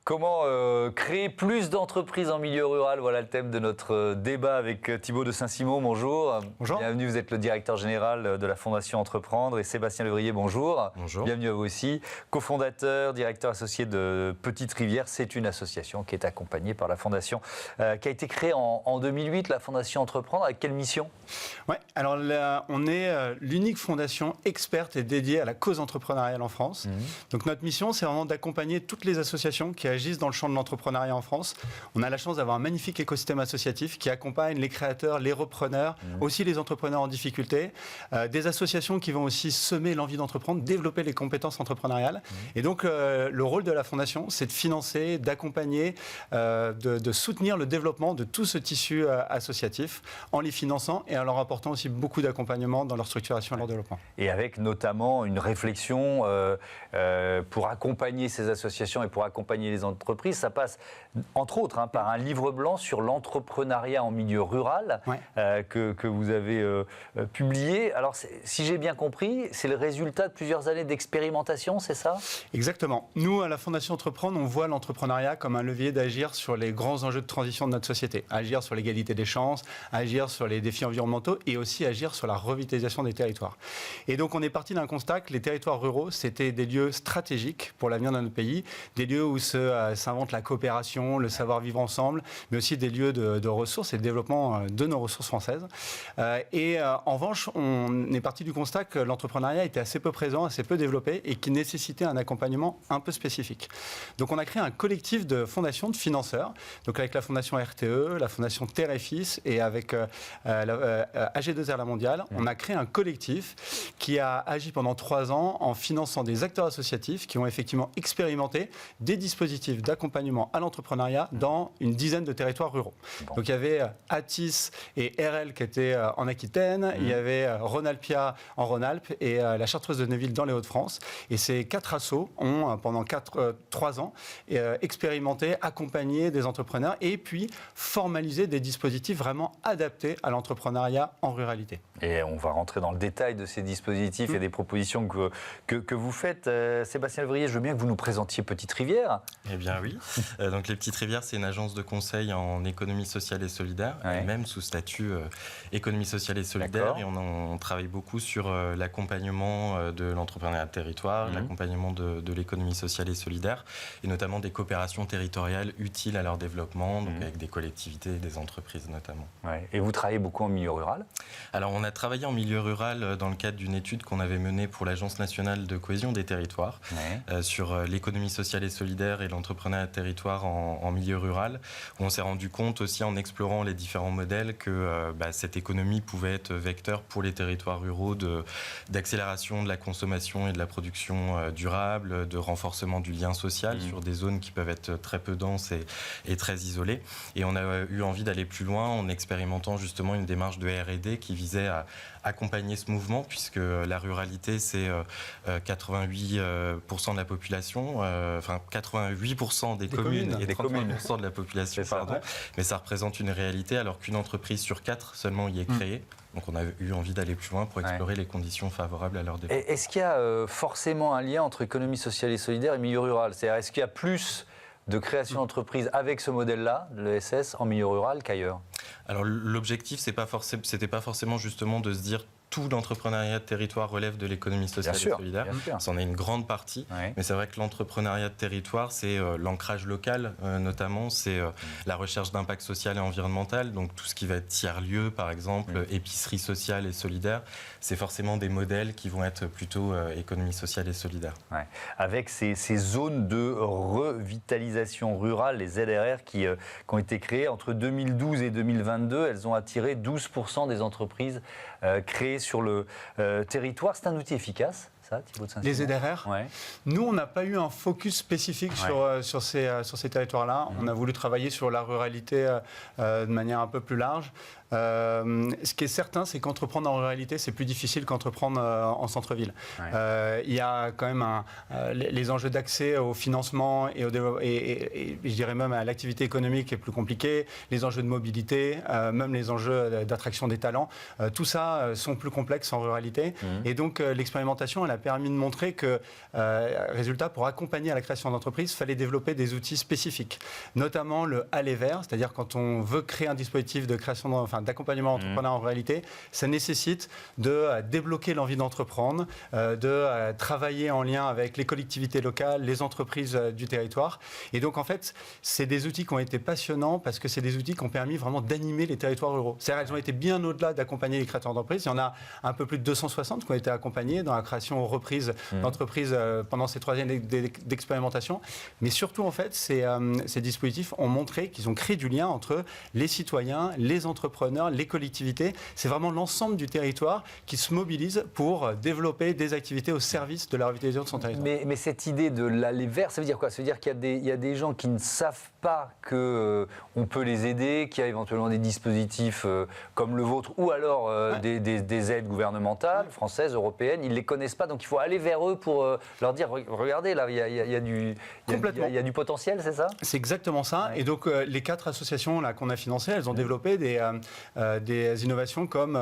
Comment créer plus d'entreprises en milieu rural? Voilà le thème de notre débat avec Thibaut de Saint-Simon. Bonjour. Bonjour. Bienvenue, vous êtes le directeur général de la Fondation Entreprendre. Et Sébastien Levrier, bonjour. Bonjour. Bienvenue à vous aussi. Cofondateur, directeur associé de Petite Rivière. C'est une association qui est accompagnée par la Fondation, qui a été créée en 2008, la Fondation Entreprendre. Avec quelle mission? Ouais, alors là, on est l'unique fondation experte et dédiée à la cause entrepreneuriale en France. Donc notre mission, c'est vraiment d'accompagner toutes les associations qui agissent dans le champ de l'entrepreneuriat en France. On a la chance d'avoir un magnifique écosystème associatif qui accompagne les créateurs, les repreneurs, aussi les entrepreneurs en difficulté, des associations qui vont aussi semer l'envie d'entreprendre, développer les compétences entrepreneuriales. Et donc le rôle de la Fondation, c'est de financer, d'accompagner, de soutenir le développement de tout ce tissu associatif en les finançant et en leur apportant aussi beaucoup d'accompagnement dans leur structuration et leur développement. Et avec notamment une réflexion pour accompagner ces associations et pour accompagner les entreprises. Ça passe, entre autres, par un livre blanc sur l'entrepreneuriat en milieu rural que vous avez publié. Alors, si j'ai bien compris, c'est le résultat de plusieurs années d'expérimentation, c'est ça? Exactement. Nous, à la Fondation Entreprendre, on voit l'entrepreneuriat comme un levier d'agir sur les grands enjeux de transition de notre société. Agir sur l'égalité des chances, agir sur les défis environnementaux et aussi agir sur la revitalisation des territoires. Et donc, on est parti d'un constat que les territoires ruraux, c'était des lieux stratégiques pour l'avenir de notre pays, des lieux où s'invente la coopération, le savoir-vivre ensemble, mais aussi des lieux de ressources et de développement de nos ressources françaises. En revanche, on est parti du constat que l'entrepreneuriat était assez peu présent, assez peu développé et qui nécessitait un accompagnement un peu spécifique. Donc, on a créé un collectif de fondations, de financeurs, donc avec la Fondation RTE, la Fondation Terre et Fils et avec AG2R La Mondiale, on a créé un collectif qui a agi pendant 3 ans en finançant des acteurs associatifs qui ont effectivement expérimenté des dispositifs d'accompagnement à l'entrepreneuriat dans une dizaine de territoires ruraux. Donc il y avait Atis et RL qui étaient en Aquitaine, il y avait Rhône-Alpia en Rhône-Alpes et la Chartreuse de Neuville dans les Hauts-de-France. Et ces 4 assos ont, pendant 3 ans, expérimenté, accompagné des entrepreneurs et puis formalisé des dispositifs vraiment adaptés à l'entrepreneuriat en ruralité. Et on va rentrer dans le détail de ces dispositifs et des propositions que vous faites. Sébastien Levrier, je veux bien que vous nous présentiez Petite Rivière. Eh bien oui. Donc les Petites Rivières, c'est une agence de conseil en économie sociale et solidaire, et même sous statut économie sociale et solidaire. Et on travaille beaucoup sur l'accompagnement de l'entrepreneuriat de territoire, l'accompagnement de l'économie sociale et solidaire, et notamment des coopérations territoriales utiles à leur développement, donc avec des collectivités et des entreprises notamment. Ouais. Et vous travaillez beaucoup en milieu rural? Alors on a travaillé en milieu rural dans le cadre d'une étude qu'on avait menée pour l'Agence nationale de cohésion des territoires sur l'économie sociale et solidaire et l'entrepreneuriat de territoire en milieu rural, où on s'est rendu compte aussi en explorant les différents modèles que cette économie pouvait être vecteur pour les territoires ruraux d'accélération de la consommation et de la production durable, de renforcement du lien social sur des zones qui peuvent être très peu denses et très isolées. Et on a eu envie d'aller plus loin en expérimentant justement une démarche de R&D qui visait à accompagner ce mouvement, puisque la ruralité, c'est 88% de la population, 88% des communes et 33% de la population, mais ça représente une réalité, alors qu'une entreprise sur 4 seulement y est créée. Donc on a eu envie d'aller plus loin pour explorer les conditions favorables à leur développement. Est-ce qu'il y a forcément un lien entre économie sociale et solidaire et milieu rural? C'est-à-dire, est-ce qu'il y a plus de création d'entreprises avec ce modèle-là, de l'ESS, en milieu rural qu'ailleurs? Alors l'objectif, c'était pas forcément justement de se dire tout l'entrepreneuriat de territoire relève de l'économie sociale et solidaire. C'en est une grande partie. Mais c'est vrai que l'entrepreneuriat de territoire, c'est l'ancrage local, notamment. C'est la recherche d'impact social et environnemental. Donc tout ce qui va être tiers-lieu, par exemple, épicerie sociale et solidaire, c'est forcément des modèles qui vont être plutôt économie sociale et solidaire. Avec ces zones de revitalisation rurale, les ZRR, qui ont été créées entre 2012 et 2022, elles ont attiré 12% des entreprises créées sur le territoire. C'est un outil efficace, ça, Thibaut de Saint-Simon? Les ZRR, nous, on n'a pas eu un focus spécifique sur ces territoires-là. On a voulu travailler sur la ruralité de manière un peu plus large. Ce qui est certain, c'est qu'entreprendre en ruralité, c'est plus difficile qu'entreprendre en centre-ville. Il y a quand même les enjeux d'accès au financement et je dirais même à l'activité économique est plus compliqué, les enjeux de mobilité, même les enjeux d'attraction des talents, tout ça sont plus complexes en ruralité. Et donc l'expérimentation, elle a a permis de montrer que, résultat, pour accompagner à la création d'entreprise, il fallait développer des outils spécifiques, notamment le aller vers, c'est-à-dire quand on veut créer un dispositif de création, d'accompagnement entrepreneur en réalité, ça nécessite de débloquer l'envie d'entreprendre, de travailler en lien avec les collectivités locales, les entreprises du territoire. Et donc, en fait, c'est des outils qui ont été passionnants parce que c'est des outils qui ont permis vraiment d'animer les territoires ruraux. C'est-à-dire qu'elles ont été bien au-delà d'accompagner les créateurs d'entreprises. Il y en a un peu plus de 260 qui ont été accompagnés dans la création ou reprise d'entreprises pendant ces 3 années d'expérimentation. Mais surtout, en fait, ces dispositifs ont montré qu'ils ont créé du lien entre les citoyens, les entrepreneurs, les collectivités. C'est vraiment l'ensemble du territoire qui se mobilise pour développer des activités au service de la revitalisation de son territoire. Mais cette idée de l'aller vers, ça veut dire quoi? Ça veut dire qu'il y a des gens qui ne savent pas qu'on peut les aider, qu'il y a éventuellement des dispositifs comme le vôtre, ou alors des aides gouvernementales, françaises, européennes, ils ne les connaissent pas, donc il faut aller vers eux pour leur dire, regardez, là, il y a du potentiel, c'est ça? C'est exactement ça. Ouais. Et donc, les 4 associations là, qu'on a financées, elles ont développé des innovations comme,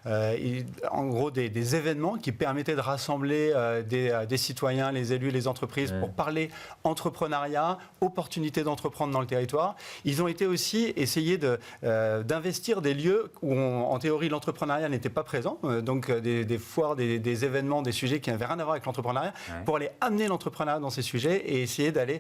en gros, des événements qui permettaient de rassembler des citoyens, les élus, les entreprises pour parler entrepreneuriat, opportunités d'entreprendre dans le territoire. Ils ont été aussi essayer d'investir des lieux où, en théorie, l'entrepreneuriat n'était pas présent, donc des foires, des événements, des sujets qui n'avaient rien à voir avec l'entrepreneuriat, pour aller amener l'entrepreneuriat dans ces sujets et essayer d'aller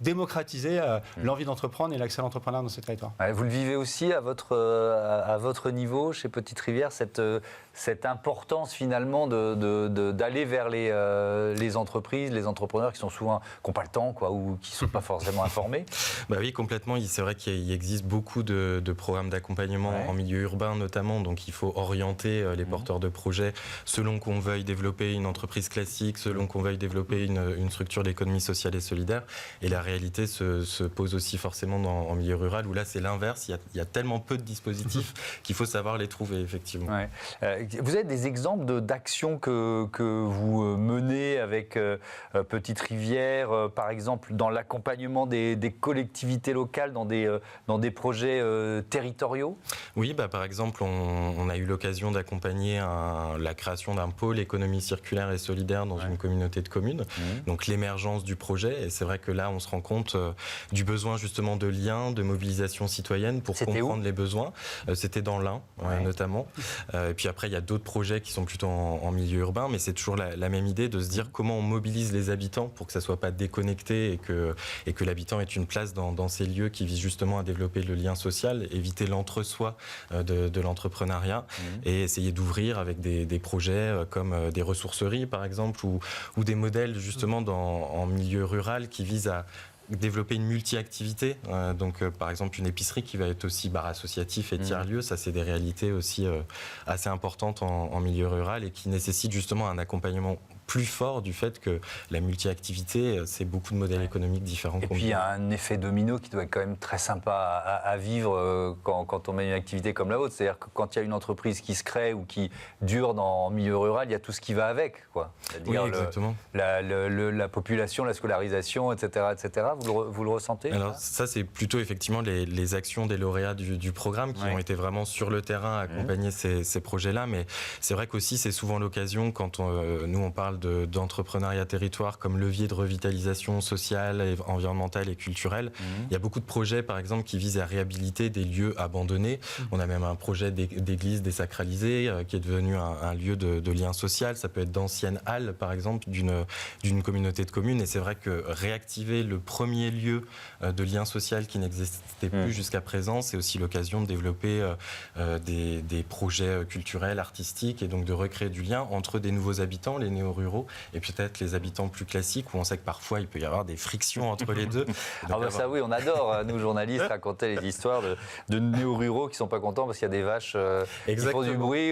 démocratiser l'envie d'entreprendre et l'accès à l'entrepreneuriat dans ces territoires. Vous le vivez aussi à votre niveau, chez Petite Rivière, cette importance finalement d'aller vers les entreprises, les entrepreneurs qui sont souvent, qui n'ont pas le temps, quoi, ou qui ne sont pas forcément informés? Oui, complètement. C'est vrai qu'il existe beaucoup de programmes d'accompagnement en milieu urbain notamment, donc il faut orienter les porteurs de projets selon qu'on veuille développer une entreprise classique, selon qu'on veuille développer une structure d'économie sociale et solidaire. Et la réalité se pose aussi forcément en milieu rural, où là c'est l'inverse, il y a tellement peu de dispositifs qu'il faut savoir les trouver effectivement. Vous avez des exemples d'actions que vous menez avec Petite Rivière, par exemple dans l'accompagnement des collectivités locales dans des projets territoriaux? Oui, par exemple, on a eu l'occasion d'accompagner la création d'un pôle économie circulaire et solidaire dans une communauté de communes, donc l'émergence du projet. Et c'est vrai que là, on se rend compte du besoin justement de liens, de mobilisation citoyenne pour comprendre les besoins. C'était dans l'Ain, notamment. Et puis après, il y a d'autres projets qui sont plutôt en milieu urbain, mais c'est toujours la même idée de se dire comment on mobilise les habitants pour que ça ne soit pas déconnecté et que l'habitant ait une place dans ces lieux qui visent justement à développer le lien social, éviter l'entre-soi de l'entrepreneuriat et essayer d'ouvrir avec des projets comme des ressourceries par exemple ou des modèles justement en milieu rural qui visent à développer une multi-activité, donc par exemple une épicerie qui va être aussi bar associatif et tiers-lieu, ça c'est des réalités aussi assez importantes en milieu rural et qui nécessitent justement un accompagnement plus fort du fait que la multi-activité, c'est beaucoup de modèles économiques différents. Et puis il y a un effet domino qui doit être quand même très sympa à vivre quand on met une activité comme la vôtre. C'est-à-dire que quand il y a une entreprise qui se crée ou qui dure dans le milieu rural, il y a tout ce qui va avec, quoi. C'est-à-dire exactement. La population, la scolarisation, etc. etc. Vous le ressentez? Alors ça, c'est plutôt effectivement les actions des lauréats du programme qui ont été vraiment sur le terrain à accompagner ces projets-là. Mais c'est vrai qu'aussi, c'est souvent l'occasion quand nous, on parle d'entrepreneuriat territoire comme levier de revitalisation sociale, environnementale et culturelle. Il y a beaucoup de projets, par exemple, qui visent à réhabiliter des lieux abandonnés. On a même un projet d'église désacralisée qui est devenu un lieu de lien social. Ça peut être d'anciennes halles, par exemple, d'une communauté de communes. Et c'est vrai que réactiver le premier lieu de lien social qui n'existait plus jusqu'à présent, c'est aussi l'occasion de développer des projets culturels, artistiques, et donc de recréer du lien entre des nouveaux habitants, les néo-ruraux, et peut-être les habitants plus classiques, où on sait que parfois il peut y avoir des frictions entre les deux. Ça oui, on adore, nous journalistes, raconter les histoires de néo-ruraux qui ne sont pas contents parce qu'il y a des vaches qui font du bruit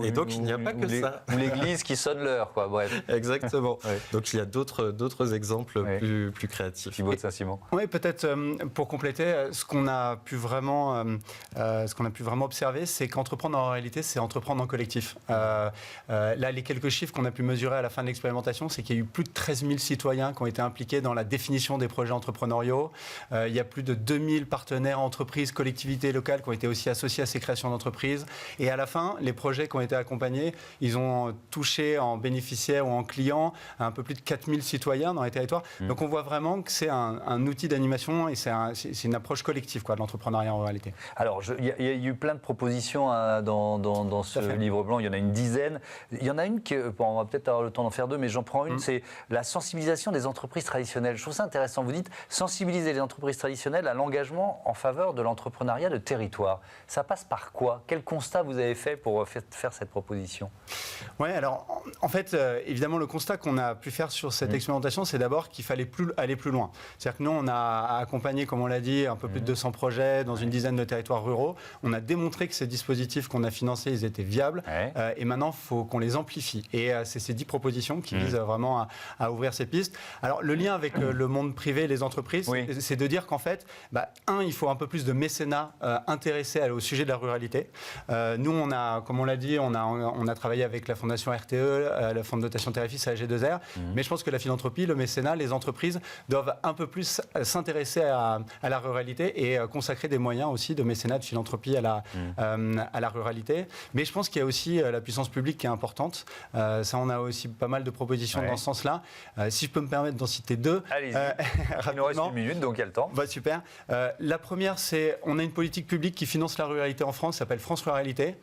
et donc il n'y a pas que ça. Ou l'église qui sonne l'heure, quoi. Bref. Exactement. Donc il y a d'autres exemples plus créatifs. Thibaut de Saint-Simon. Oui, peut-être pour compléter, ce qu'on a pu vraiment observer, c'est qu'entreprendre en réalité, c'est entreprendre en collectif. Là, les quelques chiffres qu'on a pu mesurer à la fin fin de l'expérimentation, c'est qu'il y a eu plus de 13 000 citoyens qui ont été impliqués dans la définition des projets entrepreneuriaux. Il y a plus de 2000 partenaires, entreprises, collectivités locales qui ont été aussi associés à ces créations d'entreprises. Et à la fin, les projets qui ont été accompagnés, ils ont touché en bénéficiaires ou en clients un peu plus de 4000 citoyens dans les territoires. Donc on voit vraiment que c'est un outil d'animation et c'est une approche collective de l'entrepreneuriat en réalité. Alors, il y a eu plein de propositions dans ce livre blanc, il y en a une dizaine. Il y en a une on va peut-être avoir le temps d'en faire deux, mais j'en prends une, c'est la sensibilisation des entreprises traditionnelles. Je trouve ça intéressant. Vous dites sensibiliser les entreprises traditionnelles à l'engagement en faveur de l'entrepreneuriat de territoire. Ça passe par quoi? Quel constat vous avez fait pour faire cette proposition? Oui, alors en fait, évidemment, le constat qu'on a pu faire sur cette expérimentation, c'est d'abord qu'il fallait aller plus loin. C'est-à-dire que nous, on a accompagné, comme on l'a dit, un peu plus de 200 projets dans une dizaine de territoires ruraux. On a démontré que ces dispositifs qu'on a financés, ils étaient viables. Et maintenant, il faut qu'on les amplifie. Et c'est ces 10 propositions qui visent vraiment à ouvrir ces pistes. Alors, le lien avec le monde privé, les entreprises, c'est de dire qu'en fait, il faut un peu plus de mécénat intéressé au sujet de la ruralité. Nous, comme on l'a dit, on a travaillé avec la Fondation RTE, la Fonds de dotation terrifice à AG2R. Mais je pense que la philanthropie, le mécénat, les entreprises doivent un peu plus s'intéresser à la ruralité et consacrer des moyens aussi de mécénat, de philanthropie à la ruralité. Mais je pense qu'il y a aussi la puissance publique qui est importante. Ça, on a aussi pas mal de propositions dans ce sens-là. Si je peux me permettre d'en citer deux. Allez-y. Il nous reste une minute, donc il y a le temps. Super. La première, c'est on a une politique publique qui finance la ruralité en France, ça s'appelle France Ruralité.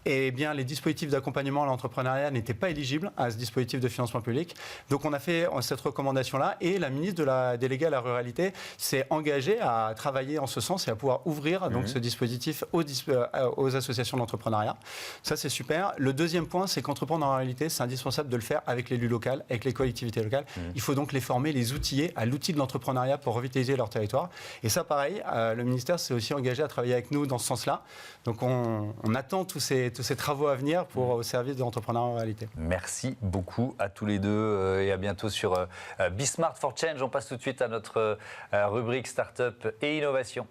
Et bien, les dispositifs d'accompagnement à l'entrepreneuriat n'étaient pas éligibles à ce dispositif de financement public. Donc, on a fait cette recommandation-là et la ministre de la déléguée à la ruralité s'est engagée à travailler en ce sens et à pouvoir ouvrir donc, ce dispositif aux associations d'entrepreneuriat. Ça, c'est super. Le deuxième point, c'est qu'entreprendre en réalité, c'est indispensable de le faire avec l'élu local, avec les collectivités locales. Il faut donc les former, les outiller à l'outil de l'entrepreneuriat pour revitaliser leur territoire. Et ça, pareil, le ministère s'est aussi engagé à travailler avec nous dans ce sens-là. Donc, on attend tous ces travaux à venir au service de l'entrepreneuriat en réalité. Merci beaucoup à tous les deux et à bientôt sur Be Smart for Change. On passe tout de suite à notre rubrique Startup et Innovation.